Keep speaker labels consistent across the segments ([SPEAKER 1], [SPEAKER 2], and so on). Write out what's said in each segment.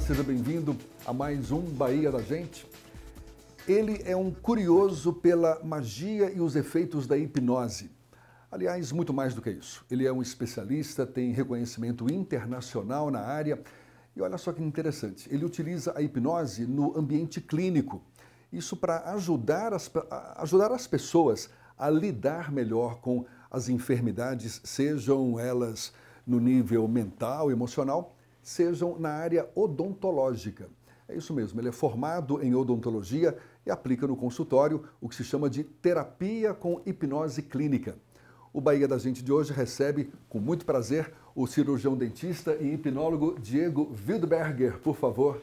[SPEAKER 1] seja bem-vindo a mais um Bahia da Gente. Ele é um curioso pela magia e os efeitos da hipnose. Aliás, muito mais do que isso. Ele é um especialista, tem reconhecimento internacional na área e olha só que interessante, ele utiliza a hipnose no ambiente clínico. Isso para ajudar as pessoas a lidar melhor com as enfermidades, sejam elas no nível mental, emocional, sejam na área odontológica. É isso mesmo, ele é formado em odontologia e aplica no consultório o que se chama de terapia com hipnose clínica. O Bahia da Gente de hoje recebe, com muito prazer, o cirurgião dentista e hipnólogo Diego Wildberger. Por favor,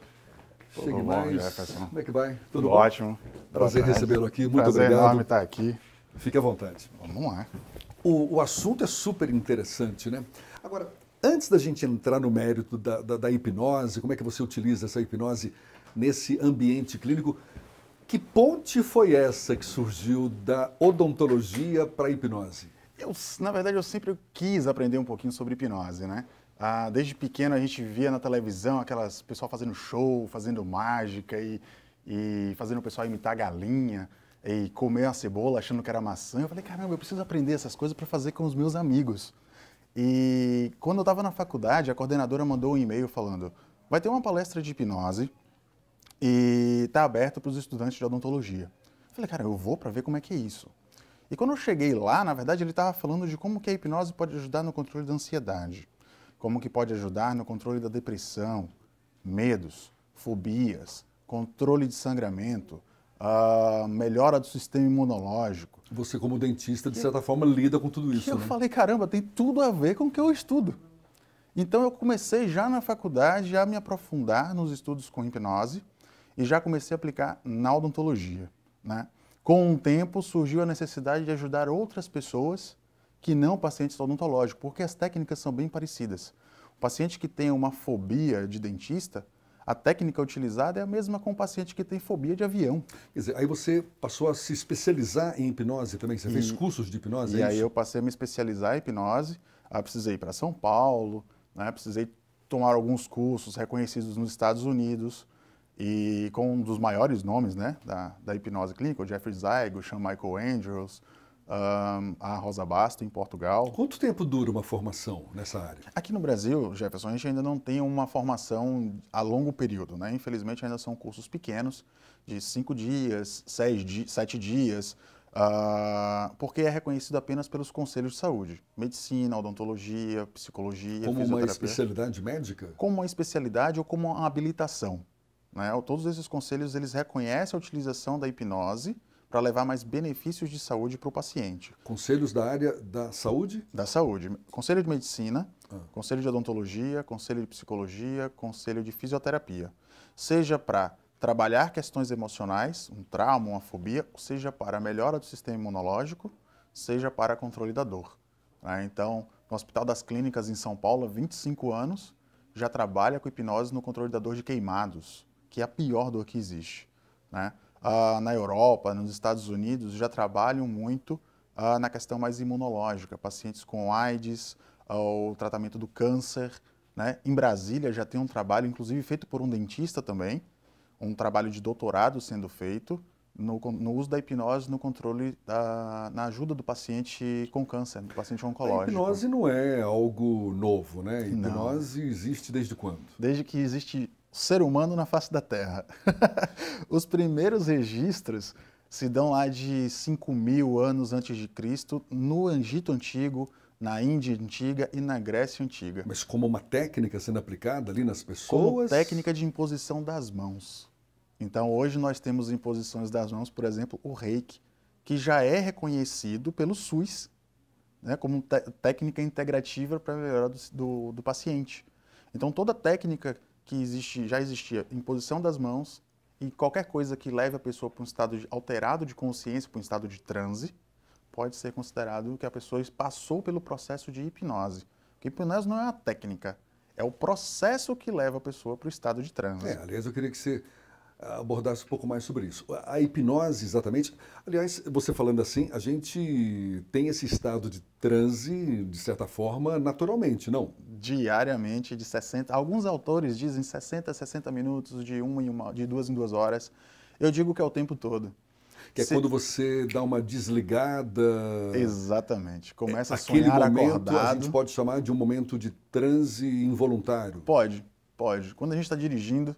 [SPEAKER 1] chegue mais.
[SPEAKER 2] Jefferson.
[SPEAKER 1] Como é que vai?
[SPEAKER 2] Tudo
[SPEAKER 1] bom?
[SPEAKER 2] Ótimo.
[SPEAKER 1] Prazer recebê-lo aqui, muito
[SPEAKER 2] Prazer
[SPEAKER 1] obrigado.
[SPEAKER 2] Enorme estar aqui.
[SPEAKER 1] Fique à vontade.
[SPEAKER 2] Vamos lá.
[SPEAKER 1] O assunto é super interessante, né? Agora, antes da gente entrar no mérito da hipnose, como é que você utiliza essa hipnose nesse ambiente clínico, que ponte foi essa que surgiu da odontologia para a hipnose?
[SPEAKER 2] Na verdade, eu sempre quis aprender um pouquinho sobre hipnose, né? Desde pequeno a gente via na televisão aquelas pessoal fazendo show, fazendo mágica e fazendo o pessoal imitar galinha e comer a cebola achando que era maçã. Eu falei, caramba, eu preciso aprender essas coisas para fazer com os meus amigos. E quando eu estava na faculdade, a coordenadora mandou um e-mail falando, vai ter uma palestra de hipnose e está aberta para os estudantes de odontologia. Eu falei, cara, eu vou para ver como é que é isso. E quando eu cheguei lá, na verdade, ele estava falando de como que a hipnose pode ajudar no controle da ansiedade, como que pode ajudar no controle da depressão, medos, fobias, controle de sangramento, melhora do sistema imunológico.
[SPEAKER 1] Você, como dentista, de certa forma, lida com tudo isso,
[SPEAKER 2] Eu
[SPEAKER 1] né?
[SPEAKER 2] falei, caramba, tem tudo a ver com o que eu estudo. Então eu comecei já na faculdade a me aprofundar nos estudos com hipnose e já comecei a aplicar na odontologia, né? Com o tempo surgiu a necessidade de ajudar outras pessoas que não pacientes odontológicos, porque as técnicas são bem parecidas. O paciente que tem uma fobia de dentista, a técnica utilizada é a mesma com o paciente que tem fobia de avião.
[SPEAKER 1] Quer dizer, aí você passou a se especializar em hipnose também? Você fez cursos de hipnose?
[SPEAKER 2] E aí eu passei a me especializar em hipnose, precisei ir para São Paulo, né, precisei tomar alguns cursos reconhecidos nos Estados Unidos e com um dos maiores nomes, né, da hipnose clínica, o Jeffrey Zeig, o Sean Michael Andrews, a Rosa Basto em Portugal.
[SPEAKER 1] Quanto tempo dura uma formação nessa área?
[SPEAKER 2] Aqui no Brasil, Jefferson, a gente ainda não tem uma formação a longo período, né? Infelizmente ainda são cursos pequenos, de 5 dias, 7 dias, porque é reconhecido apenas pelos conselhos de saúde. Medicina, odontologia, psicologia,
[SPEAKER 1] como
[SPEAKER 2] fisioterapia.
[SPEAKER 1] Uma especialidade médica?
[SPEAKER 2] Como uma especialidade ou como uma habilitação, né? Todos esses conselhos, eles reconhecem a utilização da hipnose para levar mais benefícios de saúde para o paciente.
[SPEAKER 1] Conselhos da área da saúde?
[SPEAKER 2] Da saúde. Conselho de medicina, conselho de odontologia, conselho de psicologia, conselho de fisioterapia. Seja para trabalhar questões emocionais, um trauma, uma fobia, seja para a melhora do sistema imunológico, seja para controle da dor. Então, no Hospital das Clínicas em São Paulo, há 25 anos, já trabalha com hipnose no controle da dor de queimados, que é a pior dor que existe, né? Na Europa, nos Estados Unidos, já trabalham muito na questão mais imunológica, pacientes com AIDS, o tratamento do câncer, né? Em Brasília já tem um trabalho, inclusive feito por um dentista também, um trabalho de doutorado sendo feito no uso da hipnose no controle, na ajuda do paciente com câncer, do paciente oncológico.
[SPEAKER 1] A hipnose não é algo novo, né? A hipnose
[SPEAKER 2] Não.
[SPEAKER 1] Existe desde quando?
[SPEAKER 2] Desde que existe ser humano na face da Terra. Os primeiros registros se dão lá de 5.000 anos antes de Cristo, no Egito Antigo, na Índia Antiga e na Grécia Antiga.
[SPEAKER 1] Mas como uma técnica sendo aplicada ali nas
[SPEAKER 2] Como
[SPEAKER 1] pessoas?
[SPEAKER 2] técnica de imposição das mãos. Então, hoje nós temos imposições das mãos, por exemplo, o reiki, que já é reconhecido pelo SUS, né, como técnica integrativa para a melhora do paciente. Então, toda técnica que já existia, imposição das mãos e qualquer coisa que leve a pessoa para um estado alterado de consciência, para um estado de transe, pode ser considerado que a pessoa passou pelo processo de hipnose. Porque hipnose não é uma técnica, é o processo que leva a pessoa para o estado de transe.
[SPEAKER 1] Aliás, eu queria que você abordasse um pouco mais sobre isso. A hipnose, exatamente. Aliás, você falando assim, a gente tem esse estado de transe, de certa forma, naturalmente, não?
[SPEAKER 2] Diariamente, de 60, alguns autores dizem 60 a 60 minutos, de 2 em 2 horas. Eu digo que é o tempo todo.
[SPEAKER 1] Que é quando você dá uma desligada.
[SPEAKER 2] Exatamente. Começa a
[SPEAKER 1] aquele
[SPEAKER 2] sonhar
[SPEAKER 1] momento
[SPEAKER 2] acordado.
[SPEAKER 1] a gente pode chamar de um momento de transe involuntário.
[SPEAKER 2] Pode. Quando a gente está dirigindo,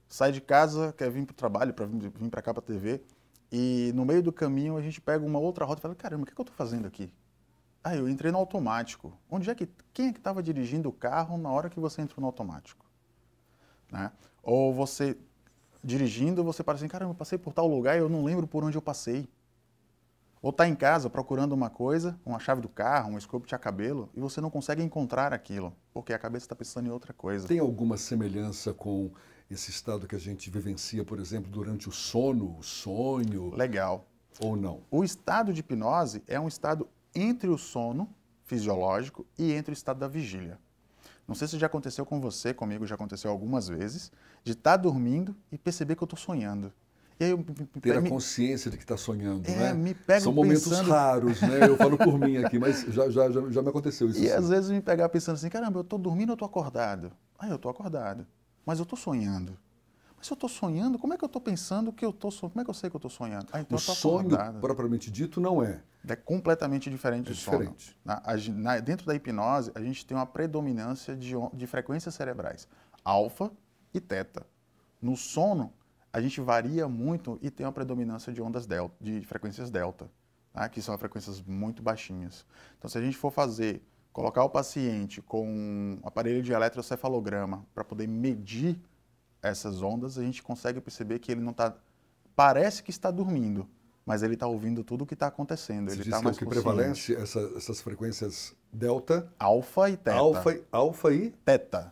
[SPEAKER 2] sai de casa, quer vir para o trabalho, para vir para cá para a TV, e no meio do caminho a gente pega uma outra rota e fala, caramba, o que eu estou fazendo aqui? Ah, eu entrei no automático. Quem é que estava dirigindo o carro na hora que você entrou no automático? Né? Ou você dirigindo, você para assim, caramba, eu passei por tal lugar e eu não lembro por onde eu passei. Ou está em casa procurando uma coisa, uma chave do carro, um escova de cabelo, e você não consegue encontrar aquilo, porque a cabeça está pensando em outra coisa.
[SPEAKER 1] Tem alguma semelhança com esse estado que a gente vivencia, por exemplo, durante o sono, o sonho?
[SPEAKER 2] Legal.
[SPEAKER 1] Ou não?
[SPEAKER 2] O estado de hipnose é um estado entre o sono fisiológico e entre o estado da vigília. Não sei se já aconteceu com você, comigo já aconteceu algumas vezes, de estar dormindo e perceber que eu estou sonhando. E aí eu
[SPEAKER 1] ter a consciência de que está sonhando, né?
[SPEAKER 2] Me pego
[SPEAKER 1] São momentos
[SPEAKER 2] pensando...
[SPEAKER 1] raros, né? Eu falo por mim aqui, mas já me aconteceu isso.
[SPEAKER 2] E às vezes me pegar pensando assim, caramba, eu estou dormindo ou estou acordado? Ah, eu estou acordado, mas eu estou sonhando. Mas se eu estou sonhando, como é que eu estou pensando que eu estou sonhando? Como é que eu sei que eu estou sonhando? Ah, então
[SPEAKER 1] o sonho, propriamente dito, não é.
[SPEAKER 2] É completamente diferente do sono.
[SPEAKER 1] Diferente.
[SPEAKER 2] Dentro da hipnose, a gente tem uma predominância de frequências cerebrais, alfa e teta. No sono, a gente varia muito e tem uma predominância de ondas delta, de frequências delta, tá? Que são frequências muito baixinhas. Então, se a gente for colocar o paciente com um aparelho de eletrocefalograma para poder medir essas ondas, a gente consegue perceber que ele não está... Parece que está dormindo, mas ele está ouvindo tudo o que está acontecendo.
[SPEAKER 1] Você
[SPEAKER 2] ele
[SPEAKER 1] diz
[SPEAKER 2] está
[SPEAKER 1] que
[SPEAKER 2] mais
[SPEAKER 1] o que
[SPEAKER 2] consciente.
[SPEAKER 1] prevalece essas frequências delta,
[SPEAKER 2] alfa e teta.
[SPEAKER 1] Alfa e
[SPEAKER 2] teta.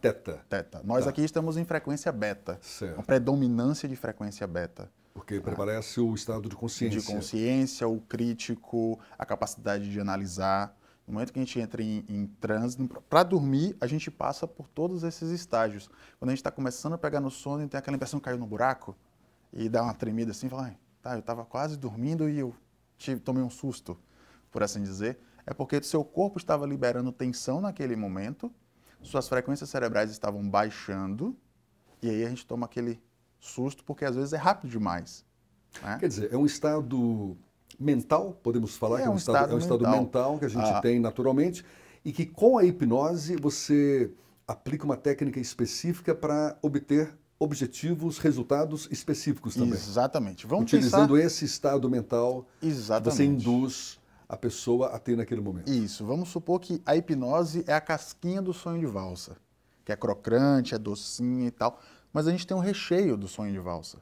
[SPEAKER 1] Teta.
[SPEAKER 2] Nós aqui estamos em frequência beta.
[SPEAKER 1] Certo.
[SPEAKER 2] Uma predominância de frequência beta.
[SPEAKER 1] Porque prevalece o estado de consciência.
[SPEAKER 2] De consciência, o crítico, a capacidade de analisar. No momento que a gente entra em transe, para dormir, a gente passa por todos esses estágios. Quando a gente está começando a pegar no sono e tem aquela impressão que caiu no buraco, e dá uma tremida assim, fala, tá, eu estava quase dormindo e eu tomei um susto, por assim dizer. É porque seu corpo estava liberando tensão naquele momento, suas frequências cerebrais estavam baixando, e aí a gente toma aquele susto, porque às vezes é rápido demais. Né?
[SPEAKER 1] Quer dizer, é um estado mental, podemos falar que é um estado mental que a gente tem naturalmente, e que com a hipnose você aplica uma técnica específica para obter objetivos, resultados específicos também.
[SPEAKER 2] Exatamente.
[SPEAKER 1] Utilizando esse estado mental,
[SPEAKER 2] exatamente,
[SPEAKER 1] você induz a pessoa a ter naquele momento.
[SPEAKER 2] Isso. Vamos supor que a hipnose é a casquinha do sonho de valsa, que é crocante, é docinha e tal, mas a gente tem um recheio do sonho de valsa.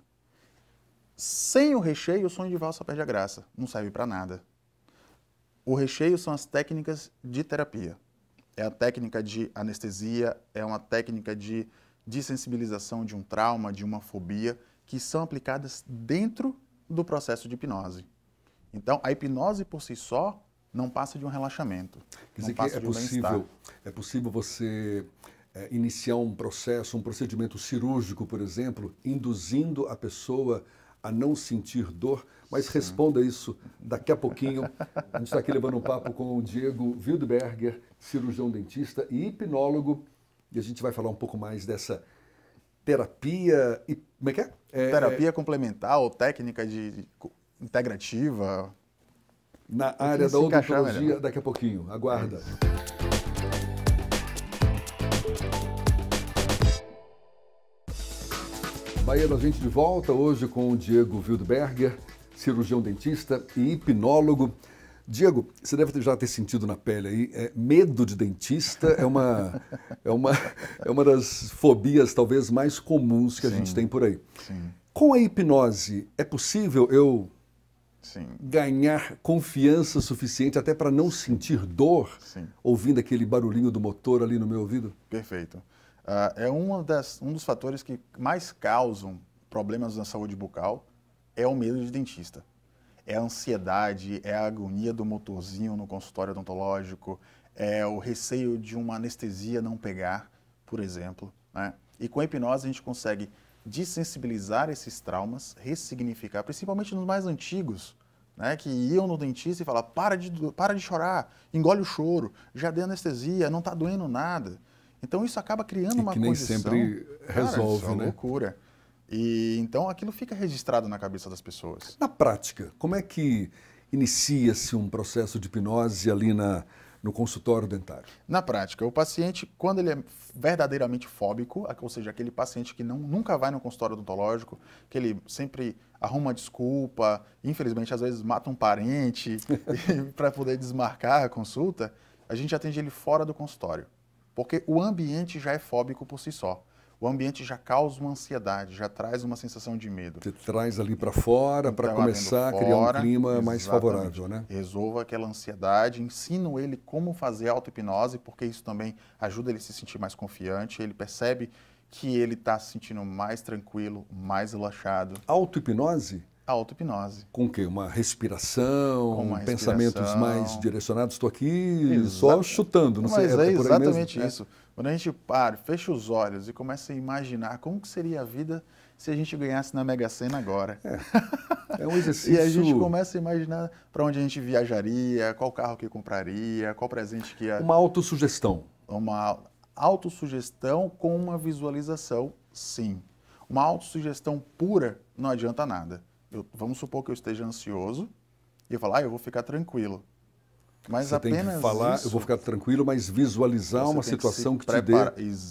[SPEAKER 2] Sem o recheio, o sonho de valsa perde a graça, não serve para nada. O recheio são as técnicas de terapia. É a técnica de anestesia, é uma técnica de desensibilização de um trauma, de uma fobia, que são aplicadas dentro do processo de hipnose. Então, a hipnose por si só não passa de um relaxamento.
[SPEAKER 1] Quer dizer que é possível você iniciar um processo, um procedimento cirúrgico, por exemplo, induzindo a pessoa a não sentir dor, mas sim, responda isso daqui a pouquinho. A gente está aqui levando um papo com o Diego Wildberger, cirurgião dentista e hipnólogo, e a gente vai falar um pouco mais dessa terapia, como é que é?
[SPEAKER 2] Terapia complementar ou técnica integrativa.
[SPEAKER 1] Na área da odontologia, daqui a pouquinho. Aguarda. Bahia da Gente de volta, hoje com o Diego Wildberger, cirurgião dentista e hipnólogo. Diego, você deve já ter sentido na pele aí, medo de dentista é uma das fobias talvez mais comuns que a gente tem por aí.
[SPEAKER 2] Sim.
[SPEAKER 1] Com a hipnose, é possível eu
[SPEAKER 2] sim,
[SPEAKER 1] ganhar confiança suficiente até para não sentir dor,
[SPEAKER 2] sim,
[SPEAKER 1] ouvindo aquele barulhinho do motor ali no meu ouvido?
[SPEAKER 2] Perfeito. É um dos fatores que mais causam problemas na saúde bucal é o medo de dentista. É a ansiedade, é a agonia do motorzinho no consultório odontológico, é o receio de uma anestesia não pegar, por exemplo. Né? E com a hipnose a gente consegue desensibilizar esses traumas, ressignificar, principalmente nos mais antigos, né, que iam no dentista e falavam, para de chorar, engole o choro, já dei anestesia, não está doendo nada. Então isso acaba criando uma
[SPEAKER 1] que nem
[SPEAKER 2] condição...
[SPEAKER 1] sempre resolve,
[SPEAKER 2] isso é uma
[SPEAKER 1] né?
[SPEAKER 2] loucura. E então aquilo fica registrado na cabeça das pessoas.
[SPEAKER 1] Na prática, como é que inicia-se um processo de hipnose ali no consultório dentário?
[SPEAKER 2] Na prática, o paciente, quando ele é verdadeiramente fóbico, ou seja, aquele paciente que nunca vai no consultório odontológico, que ele sempre arruma desculpa, infelizmente às vezes mata um parente para poder desmarcar a consulta, a gente atende ele fora do consultório, porque o ambiente já é fóbico por si só. O ambiente já causa uma ansiedade, já traz uma sensação de medo.
[SPEAKER 1] Você traz ali para fora para começar a criar um clima mais favorável, né?
[SPEAKER 2] Resolva aquela ansiedade, ensino ele como fazer auto-hipnose, porque isso também ajuda ele a se sentir mais confiante, ele percebe que ele está se sentindo mais tranquilo, mais relaxado.
[SPEAKER 1] Auto-hipnose?
[SPEAKER 2] Auto-hipnose.
[SPEAKER 1] Com o quê? Uma respiração, pensamentos mais direcionados? Estou aqui só chutando, não sei.
[SPEAKER 2] Mas é
[SPEAKER 1] por aí
[SPEAKER 2] exatamente
[SPEAKER 1] mesmo?
[SPEAKER 2] isso. Quando a gente para, fecha os olhos e começa a imaginar como que seria a vida se a gente ganhasse na Mega Sena agora.
[SPEAKER 1] É um exercício...
[SPEAKER 2] E a gente começa a imaginar para onde a gente viajaria, qual carro que compraria, qual presente que ia...
[SPEAKER 1] Uma autossugestão.
[SPEAKER 2] Uma autossugestão com uma visualização, sim. Uma autossugestão pura não adianta nada. Vamos supor que eu esteja ansioso e eu falo, eu vou ficar tranquilo. Mas
[SPEAKER 1] você
[SPEAKER 2] apenas
[SPEAKER 1] tem que falar,
[SPEAKER 2] isso,
[SPEAKER 1] eu vou ficar tranquilo, mas visualizar uma situação que te dê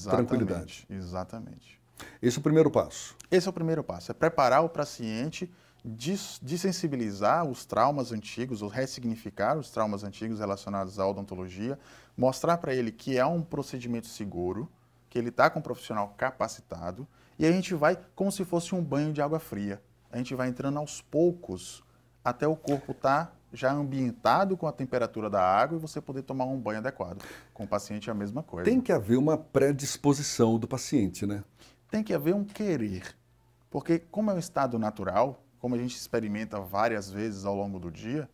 [SPEAKER 1] tranquilidade.
[SPEAKER 2] Exatamente.
[SPEAKER 1] Esse é o primeiro passo.
[SPEAKER 2] Esse é o primeiro passo, é preparar o paciente, desensibilizar os traumas antigos, ou ressignificar os traumas antigos relacionados à odontologia, mostrar para ele que é um procedimento seguro, que ele está com um profissional capacitado, e a gente vai como se fosse um banho de água fria. A gente vai entrando aos poucos até o corpo estar já ambientado com a temperatura da água e você poder tomar um banho adequado. Com o paciente é a mesma coisa.
[SPEAKER 1] Tem que haver uma predisposição do paciente, né?
[SPEAKER 2] Tem que haver um querer. Porque como é um estado natural, como a gente experimenta várias vezes ao longo do dia,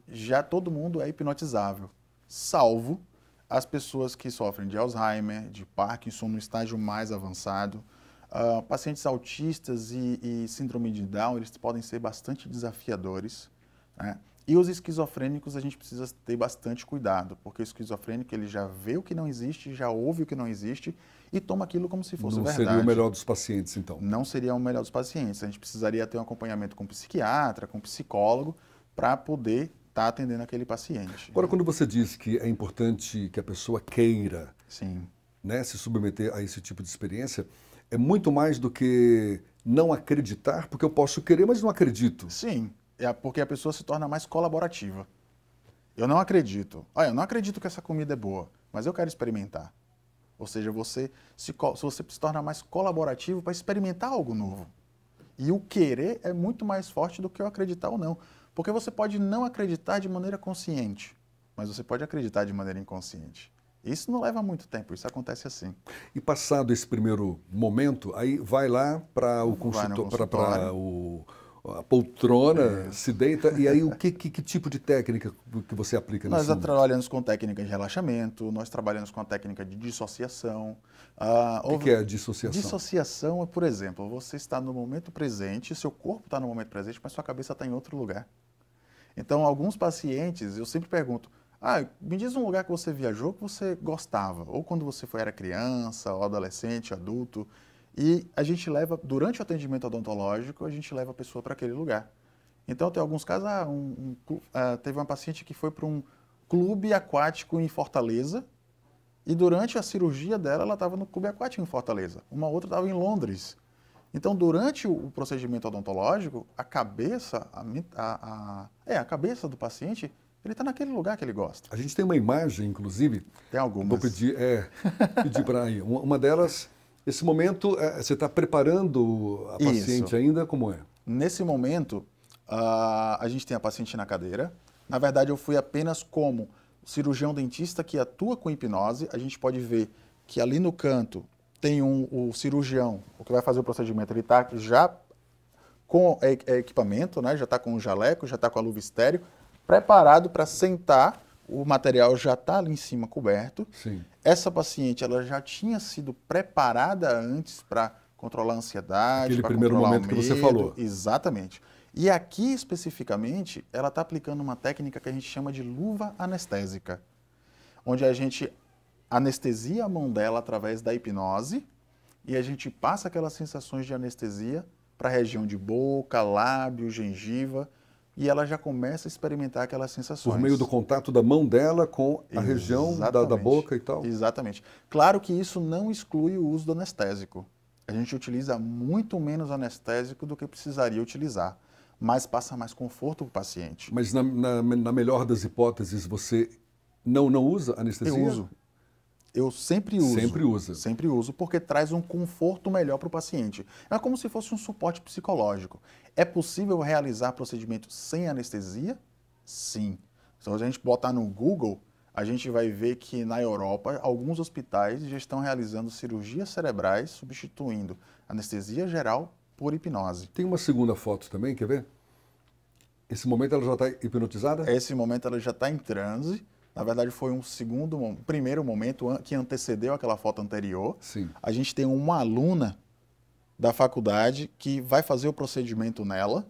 [SPEAKER 2] já todo mundo é hipnotizável. Salvo as pessoas que sofrem de Alzheimer, de Parkinson no estágio mais avançado. Pacientes autistas e síndrome de Down, eles podem ser bastante desafiadores, né? E os esquizofrênicos a gente precisa ter bastante cuidado, porque o esquizofrênico ele já vê o que não existe, já ouve o que não existe e toma aquilo como se fosse verdade.
[SPEAKER 1] Não seria o melhor dos pacientes, então?
[SPEAKER 2] Não seria o melhor dos pacientes. A gente precisaria ter um acompanhamento com psiquiatra, com psicólogo, para poder estar atendendo aquele paciente.
[SPEAKER 1] Agora, quando você diz que é importante que a pessoa queira,
[SPEAKER 2] sim,
[SPEAKER 1] né, se submeter a esse tipo de experiência, é muito mais do que não acreditar, porque eu posso querer, mas não acredito.
[SPEAKER 2] Sim. É porque a pessoa se torna mais colaborativa. Eu não acredito. Eu não acredito que essa comida é boa, mas eu quero experimentar. Ou seja, você se torna mais colaborativo para experimentar algo novo. E o querer é muito mais forte do que o acreditar ou não. Porque você pode não acreditar de maneira consciente, mas você pode acreditar de maneira inconsciente. Isso não leva muito tempo, isso acontece assim.
[SPEAKER 1] E passado esse primeiro momento, aí vai lá para o consultório, para a poltrona, se deita, e aí que tipo de técnica que você aplica nesse momento?
[SPEAKER 2] Nós trabalhamos com técnica de relaxamento, nós trabalhamos com a técnica de dissociação.
[SPEAKER 1] O que é a dissociação?
[SPEAKER 2] Dissociação é, por exemplo, você está no momento presente, seu corpo está no momento presente, mas sua cabeça está em outro lugar. Então, alguns pacientes, eu sempre pergunto, me diz um lugar que você viajou que você gostava, ou quando você era criança, ou adolescente, adulto. E a gente leva, durante o atendimento odontológico, a gente leva a pessoa para aquele lugar. Então, tem alguns casos, teve uma paciente que foi para um clube aquático em Fortaleza, e durante a cirurgia dela, ela estava no clube aquático em Fortaleza. Uma outra estava em Londres. Então, durante o procedimento odontológico, a cabeça, a cabeça do paciente, ele está naquele lugar que ele gosta.
[SPEAKER 1] A gente tem uma imagem, inclusive.
[SPEAKER 2] Tem algumas.
[SPEAKER 1] Vou pedir para ir. Uma delas... Esse momento, você está preparando a paciente ainda? Como é?
[SPEAKER 2] Nesse momento, a gente tem a paciente na cadeira. Na verdade, eu fui apenas como cirurgião dentista que atua com hipnose. A gente pode ver que ali no canto tem o cirurgião, o que vai fazer o procedimento. Ele está já com equipamento, né? Já está com o jaleco, já está com a luva estéreo, preparado para sentar. O material já está ali em cima coberto.
[SPEAKER 1] Sim.
[SPEAKER 2] Essa paciente ela já tinha sido preparada antes para controlar a ansiedade,
[SPEAKER 1] Aquele
[SPEAKER 2] para
[SPEAKER 1] primeiro
[SPEAKER 2] controlar
[SPEAKER 1] momento
[SPEAKER 2] o
[SPEAKER 1] que
[SPEAKER 2] medo.
[SPEAKER 1] você falou.
[SPEAKER 2] Exatamente. E aqui, especificamente, ela está aplicando uma técnica que a gente chama de luva anestésica, onde a gente anestesia a mão dela através da hipnose e a gente passa aquelas sensações de anestesia para a região de boca, lábio, gengiva, e ela já começa a experimentar aquelas sensações.
[SPEAKER 1] Por meio do contato da mão dela com a região da boca e tal.
[SPEAKER 2] Exatamente. Claro que isso não exclui o uso do anestésico. A gente utiliza muito menos anestésico do que precisaria utilizar, mas passa mais conforto para o paciente.
[SPEAKER 1] Mas na melhor das hipóteses, você não usa anestesia?
[SPEAKER 2] Eu uso. Eu sempre uso.
[SPEAKER 1] Sempre usa.
[SPEAKER 2] Sempre uso, porque traz um conforto melhor para o paciente. É como se fosse um suporte psicológico. É possível realizar procedimento sem anestesia? Sim. Então, se a gente botar no Google, a gente vai ver que na Europa, alguns hospitais já estão realizando cirurgias cerebrais substituindo anestesia geral por hipnose.
[SPEAKER 1] Tem uma segunda foto também, quer ver? Esse momento ela já está hipnotizada?
[SPEAKER 2] Esse momento ela já está em transe. Na verdade, foi um primeiro momento que antecedeu aquela foto anterior.
[SPEAKER 1] Sim.
[SPEAKER 2] A gente tem uma aluna da faculdade que vai fazer o procedimento nela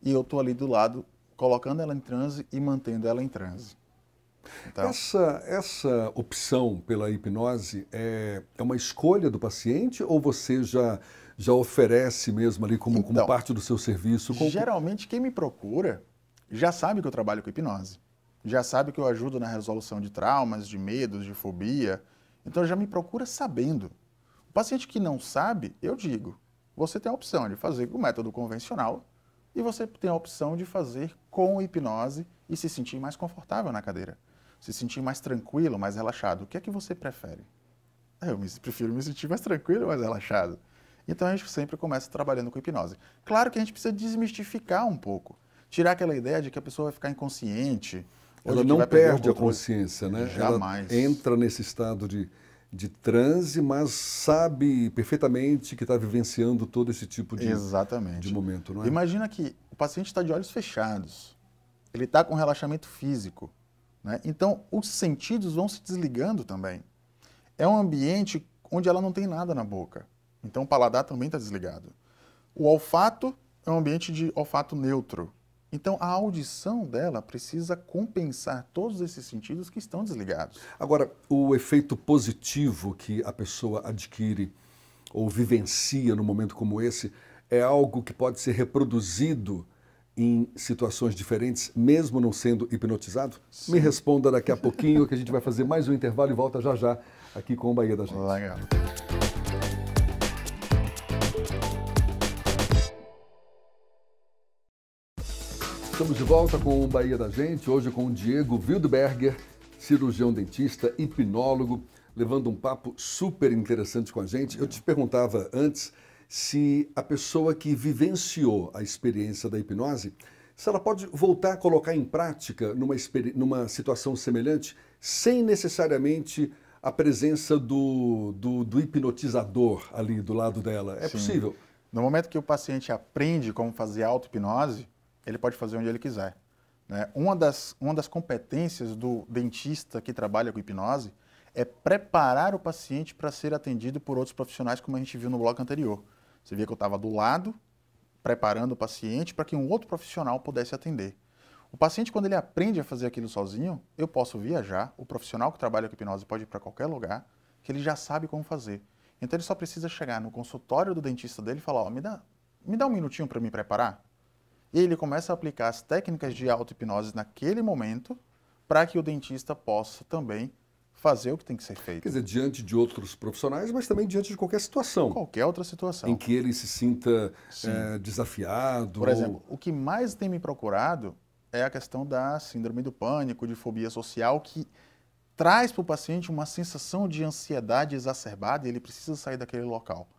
[SPEAKER 2] e eu estou ali do lado, colocando ela em transe e mantendo ela em transe. Então,
[SPEAKER 1] Essa opção pela hipnose é uma escolha do paciente ou você já oferece mesmo ali como parte do seu serviço?
[SPEAKER 2] Geralmente, quem me procura já sabe que eu trabalho com hipnose. Já sabe que eu ajudo na resolução de traumas, de medos, de fobia. Então já me procura sabendo. O paciente que não sabe, eu digo, você tem a opção de fazer com o método convencional e você tem a opção de fazer com hipnose e se sentir mais confortável na cadeira. Se sentir mais tranquilo, mais relaxado. O que é que você prefere? Eu prefiro me sentir mais tranquilo, mais relaxado. Então a gente sempre começa trabalhando com hipnose. Claro que a gente precisa desmistificar um pouco. Tirar aquela ideia de que a pessoa vai ficar inconsciente.
[SPEAKER 1] Ela não perde a consciência, né?
[SPEAKER 2] Jamais.
[SPEAKER 1] Ela entra nesse estado de transe, mas sabe perfeitamente que está vivenciando todo esse tipo de momento, não é?
[SPEAKER 2] Imagina que o paciente está de olhos fechados, ele está com relaxamento físico, né? Então os sentidos vão se desligando também. É um ambiente onde ela não tem nada na boca, então o paladar também está desligado. O olfato é um ambiente de olfato neutro. Então, a audição dela precisa compensar todos esses sentidos que estão desligados.
[SPEAKER 1] Agora, o efeito positivo que a pessoa adquire ou vivencia num momento como esse é algo que pode ser reproduzido em situações diferentes, mesmo não sendo hipnotizado? Sim. Me responda daqui a pouquinho, que a gente vai fazer mais um intervalo e volta já aqui com o Bahia da Gente.
[SPEAKER 2] Legal.
[SPEAKER 1] Estamos de volta com o Bahia da Gente, hoje com o Diego Wildberger, cirurgião dentista, hipnólogo, levando um papo super interessante com a gente. Eu te perguntava antes se a pessoa que vivenciou a experiência da hipnose, se ela pode voltar a colocar em prática numa situação semelhante, sem necessariamente a presença do hipnotizador ali do lado dela. É possível?
[SPEAKER 2] No momento que o paciente aprende como fazer auto-hipnose, ele pode fazer onde ele quiser, né? Uma das competências do dentista que trabalha com hipnose é preparar o paciente para ser atendido por outros profissionais, como a gente viu no bloco anterior. Você via que eu estava do lado, preparando o paciente para que um outro profissional pudesse atender. O paciente, quando ele aprende a fazer aquilo sozinho, eu posso viajar, o profissional que trabalha com hipnose pode ir para qualquer lugar, que ele já sabe como fazer. Então ele só precisa chegar no consultório do dentista dele e falar, ó, me dá um minutinho para me preparar. E ele começa a aplicar as técnicas de auto-hipnose naquele momento para que o dentista possa também fazer o que tem que ser feito.
[SPEAKER 1] Quer dizer, diante de outros profissionais, mas também diante de qualquer situação.
[SPEAKER 2] Qualquer outra situação.
[SPEAKER 1] Em que ele se sinta desafiado.
[SPEAKER 2] Por exemplo, o que mais tem me procurado é a questão da síndrome do pânico, de fobia social, que traz para o paciente uma sensação de ansiedade exacerbada e ele precisa sair daquele local.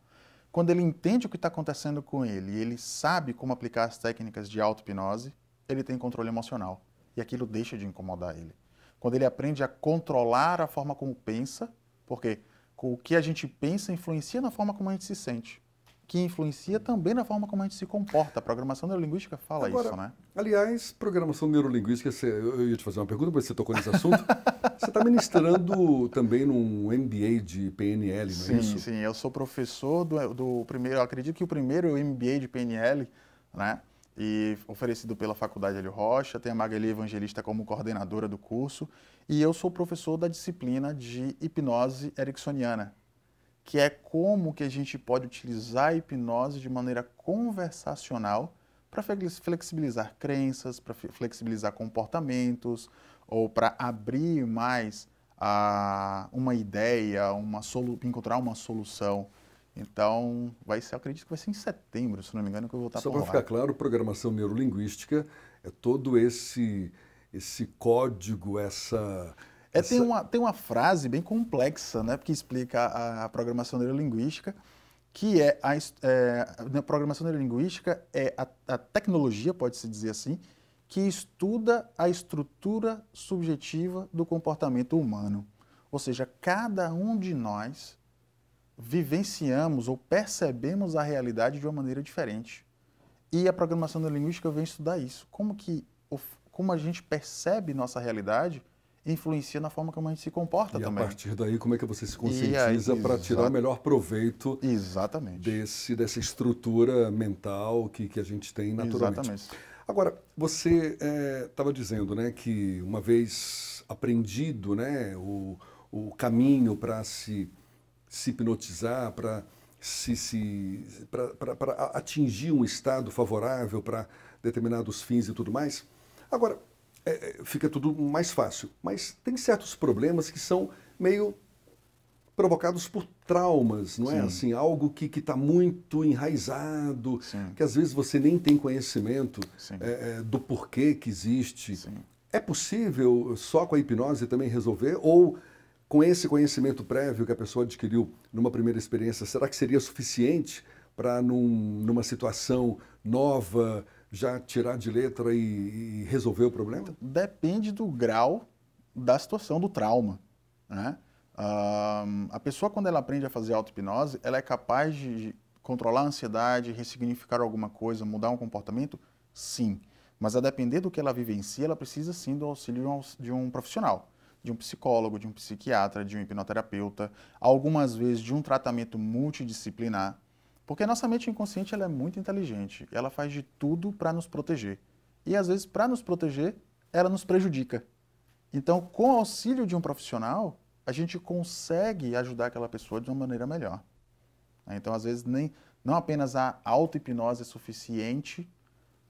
[SPEAKER 2] Quando ele entende o que está acontecendo com ele e ele sabe como aplicar as técnicas de auto-hipnose, ele tem controle emocional e aquilo deixa de incomodar ele. Quando ele aprende a controlar a forma como pensa, porque o que a gente pensa influencia na forma como a gente se sente. que influencia também na forma como a gente se comporta. A programação neurolinguística fala
[SPEAKER 1] Agora,
[SPEAKER 2] isso, né?
[SPEAKER 1] Aliás, programação neurolinguística, eu ia te fazer uma pergunta, mas você tocou nesse assunto. Você está ministrando também num MBA de PNL, não é isso?
[SPEAKER 2] Sim, eu sou professor do primeiro, eu acredito que o primeiro MBA de PNL, né? E oferecido pela Faculdade Hélio Rocha, tem a Magali Evangelista como coordenadora do curso, e eu sou professor da disciplina de hipnose ericksoniana, que é como que a gente pode utilizar a hipnose de maneira conversacional para flexibilizar crenças, para flexibilizar comportamentos, ou para abrir mais uma ideia, encontrar uma solução. Então, eu acredito que vai ser em setembro, se não me engano, que eu vou estar
[SPEAKER 1] Só
[SPEAKER 2] por
[SPEAKER 1] para
[SPEAKER 2] lá.
[SPEAKER 1] ficar claro, programação neurolinguística é todo esse código,
[SPEAKER 2] Tem uma frase bem complexa, né, que explica a programação neurolinguística, que a programação neurolinguística é a tecnologia, pode-se dizer assim, que estuda a estrutura subjetiva do comportamento humano. Ou seja, cada um de nós vivenciamos ou percebemos a realidade de uma maneira diferente. E a programação neurolinguística vem estudar isso. Como a gente percebe nossa realidade influencia na forma como a gente se comporta também.
[SPEAKER 1] E a partir daí, como é que você se conscientiza para tirar o melhor proveito dessa estrutura mental que a gente tem naturalmente.
[SPEAKER 2] Exatamente.
[SPEAKER 1] Agora, você estava dizendo, né, que uma vez aprendido, né, o caminho para se hipnotizar, para atingir um estado favorável para determinados fins e tudo mais, agora fica tudo mais fácil. Mas tem certos problemas que são meio provocados por traumas, não é? Assim, algo que está muito enraizado, que às vezes você nem tem conhecimento do porquê que existe. É possível só com a hipnose também resolver? Ou com esse conhecimento prévio que a pessoa adquiriu numa primeira experiência, será que seria suficiente para numa situação nova já tirar de letra e resolver o problema?
[SPEAKER 2] Depende do grau da situação, do trauma, né? A pessoa, quando ela aprende a fazer auto-hipnose, ela é capaz de controlar a ansiedade, ressignificar alguma coisa, mudar um comportamento? Sim. Mas a depender do que ela vivencia, ela precisa sim do auxílio de um profissional, de um psicólogo, de um psiquiatra, de um hipnoterapeuta, algumas vezes de um tratamento multidisciplinar, porque a nossa mente inconsciente ela é muito inteligente, ela faz de tudo para nos proteger. E às vezes, para nos proteger, ela nos prejudica. Então, com o auxílio de um profissional, a gente consegue ajudar aquela pessoa de uma maneira melhor. Então, às vezes, não apenas a auto-hipnose é suficiente,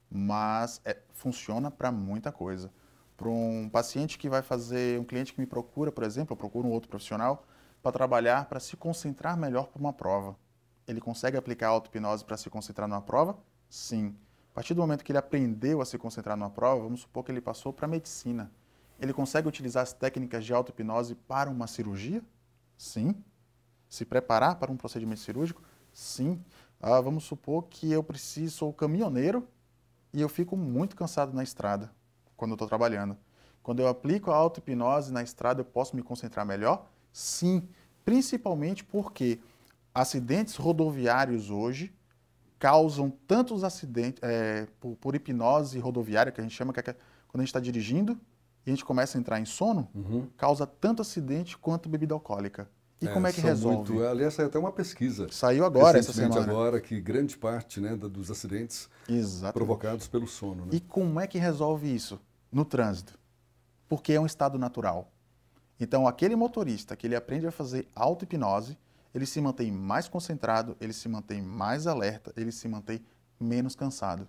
[SPEAKER 2] mas funciona para muita coisa. Para um paciente que vai fazer, um cliente que me procura, por exemplo, eu procuro um outro profissional para trabalhar, para se concentrar melhor para uma prova. Ele consegue aplicar a auto-hipnose para se concentrar numa prova? Sim. A partir do momento que ele aprendeu a se concentrar numa prova, vamos supor que ele passou para a medicina. Ele consegue utilizar as técnicas de auto-hipnose para uma cirurgia? Sim. Se preparar para um procedimento cirúrgico? Sim. Vamos supor que eu sou caminhoneiro e eu fico muito cansado na estrada quando eu estou trabalhando. Quando eu aplico a auto-hipnose na estrada, eu posso me concentrar melhor? Sim. Principalmente porque acidentes rodoviários hoje causam tantos acidentes por hipnose rodoviária, que a gente chama, que é quando a gente está dirigindo e a gente começa a entrar em sono, causa tanto acidente quanto bebida alcoólica. E como é que resolve?
[SPEAKER 1] Aliás, saiu até uma pesquisa.
[SPEAKER 2] Saiu agora, essa semana.
[SPEAKER 1] Agora, que grande parte, né, dos acidentes provocados pelo sono. Né?
[SPEAKER 2] E como é que resolve isso? No trânsito. Porque é um estado natural. Então, aquele motorista que ele aprende a fazer auto-hipnose, ele se mantém mais concentrado, ele se mantém mais alerta, ele se mantém menos cansado.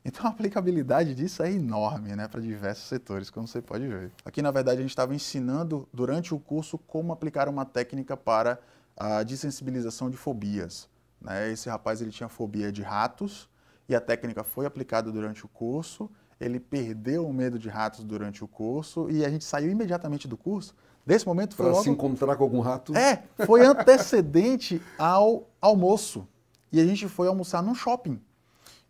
[SPEAKER 2] Então, a aplicabilidade disso é enorme, né, para diversos setores, como você pode ver. Aqui, na verdade, a gente estava ensinando, durante o curso, como aplicar uma técnica para a dessensibilização de fobias. Né? Esse rapaz ele tinha fobia de ratos e a técnica foi aplicada durante o curso, ele perdeu o medo de ratos durante o curso e a gente saiu imediatamente do curso. Desse momento foi
[SPEAKER 1] logo... Para se encontrar com algum rato?
[SPEAKER 2] Foi antecedente ao almoço. E a gente foi almoçar num shopping.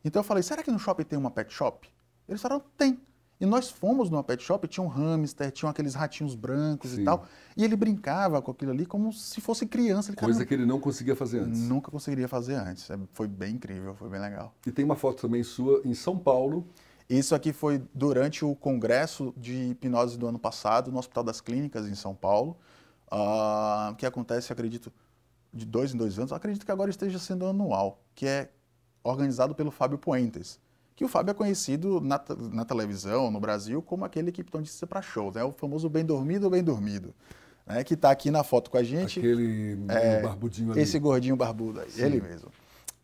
[SPEAKER 2] Então eu falei, será que no shopping tem uma pet shop? Eles falaram, tem. E nós fomos numa pet shop, tinha um hamster, tinham aqueles ratinhos brancos
[SPEAKER 1] Sim.
[SPEAKER 2] e tal. E ele brincava com aquilo ali como se fosse criança. Ele,
[SPEAKER 1] Coisa que ele não conseguia fazer antes.
[SPEAKER 2] Nunca conseguiria fazer antes. Foi bem incrível, foi bem legal.
[SPEAKER 1] E tem uma foto também sua em São Paulo.
[SPEAKER 2] Isso aqui foi durante o congresso de hipnose do ano passado, no Hospital das Clínicas, em São Paulo, que acontece, acredito, de 2 em 2 anos. Acredito que agora esteja sendo anual, que é organizado pelo Fábio Puentes. Que o Fábio é conhecido na televisão, no Brasil, como aquele que notícia para shows, né? O famoso bem dormido ou bem dormido, né? Que está aqui na foto com a gente.
[SPEAKER 1] Aquele barbudinho ali.
[SPEAKER 2] Esse gordinho barbudo aí, ele mesmo.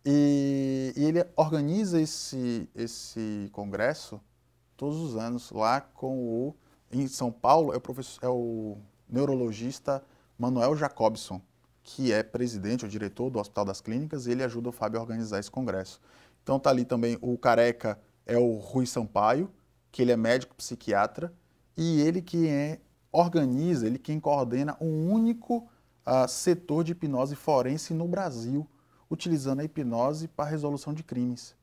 [SPEAKER 2] E ele organiza esse congresso todos os anos lá em São Paulo, é o neurologista Manuel Jacobson, que é presidente ou diretor do Hospital das Clínicas, e ele ajuda o Fábio a organizar esse congresso. Então tá ali também o careca é o Rui Sampaio, que ele é médico psiquiatra, e ele organiza, ele quem coordena um único setor de hipnose forense no Brasil, utilizando a hipnose para resolução de crimes,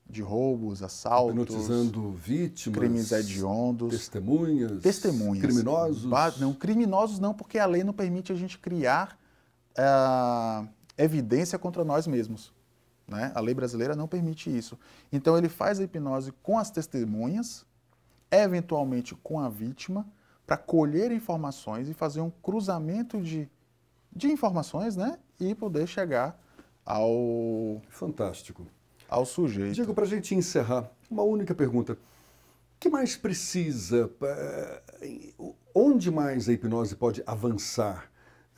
[SPEAKER 2] de roubos, assaltos,
[SPEAKER 1] hipnotizando vítimas,
[SPEAKER 2] crimes hediondos,
[SPEAKER 1] testemunhas, criminosos.
[SPEAKER 2] Não, criminosos não, porque a lei não permite a gente criar evidência contra nós mesmos. Né? A lei brasileira não permite isso. Então ele faz a hipnose com as testemunhas, eventualmente com a vítima, para colher informações e fazer um cruzamento de informações, né? E poder chegar
[SPEAKER 1] Fantástico.
[SPEAKER 2] Ao sujeito.
[SPEAKER 1] Diego, para a gente encerrar, uma única pergunta. O que mais precisa? Onde mais a hipnose pode avançar?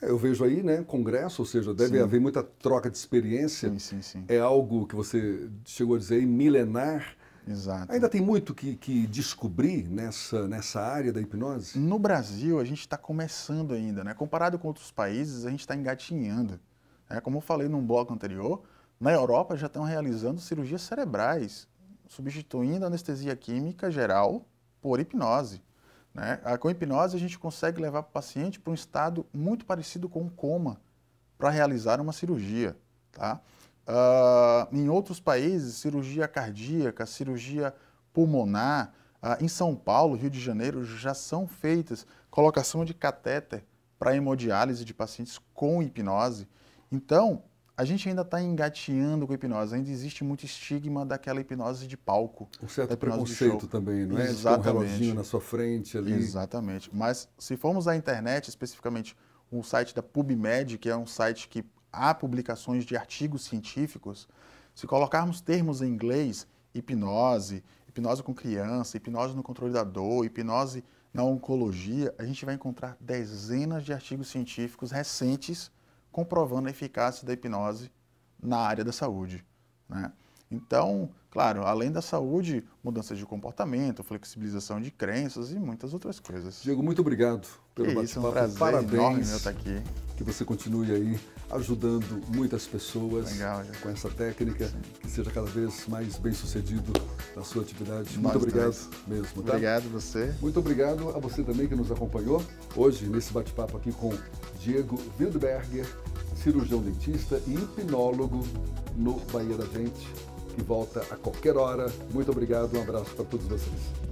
[SPEAKER 1] Eu vejo aí, né, congresso, ou seja, deve haver muita troca de experiência.
[SPEAKER 2] Sim.
[SPEAKER 1] É algo que você chegou a dizer aí, milenar.
[SPEAKER 2] Exato.
[SPEAKER 1] Ainda tem muito que descobrir nessa área da hipnose?
[SPEAKER 2] No Brasil, a gente está começando ainda, né? Comparado com outros países, a gente está engatinhando. Como eu falei num bloco anterior, na Europa já estão realizando cirurgias cerebrais, substituindo a anestesia química geral por hipnose. Né? Com hipnose, a gente consegue levar o paciente para um estado muito parecido com um coma para realizar uma cirurgia. Tá? Em outros países, cirurgia cardíaca, cirurgia pulmonar, em São Paulo, Rio de Janeiro, já são feitas colocação de catéter para hemodiálise de pacientes com hipnose. Então, a gente ainda está engateando com a hipnose, ainda existe muito estigma daquela hipnose de palco.
[SPEAKER 1] Um certo preconceito também, não é?
[SPEAKER 2] Exatamente.
[SPEAKER 1] Tem um reloginho na sua frente ali.
[SPEAKER 2] Exatamente. Mas se formos à internet, especificamente o site da PubMed, que é um site que há publicações de artigos científicos, se colocarmos termos em inglês, hipnose, hipnose com criança, hipnose no controle da dor, hipnose na oncologia, a gente vai encontrar dezenas de artigos científicos recentes comprovando a eficácia da hipnose na área da saúde. Né? Então, claro, além da saúde, mudanças de comportamento, flexibilização de crenças e muitas outras coisas.
[SPEAKER 1] Diego, muito obrigado pelo bate-papo.
[SPEAKER 2] É um prazer
[SPEAKER 1] Parabéns.
[SPEAKER 2] Enorme meu estar aqui.
[SPEAKER 1] Que você continue aí ajudando muitas pessoas
[SPEAKER 2] Legal,
[SPEAKER 1] com essa técnica, que seja cada vez mais bem-sucedido na sua atividade.
[SPEAKER 2] Nós
[SPEAKER 1] Muito obrigado
[SPEAKER 2] dois.
[SPEAKER 1] mesmo. Tá?
[SPEAKER 2] Obrigado a você.
[SPEAKER 1] Muito obrigado a você também que nos acompanhou hoje nesse bate-papo aqui com Diego Wildberger, cirurgião dentista e hipnólogo no Bahia da Gente, que volta a qualquer hora. Muito obrigado, um abraço para todos vocês.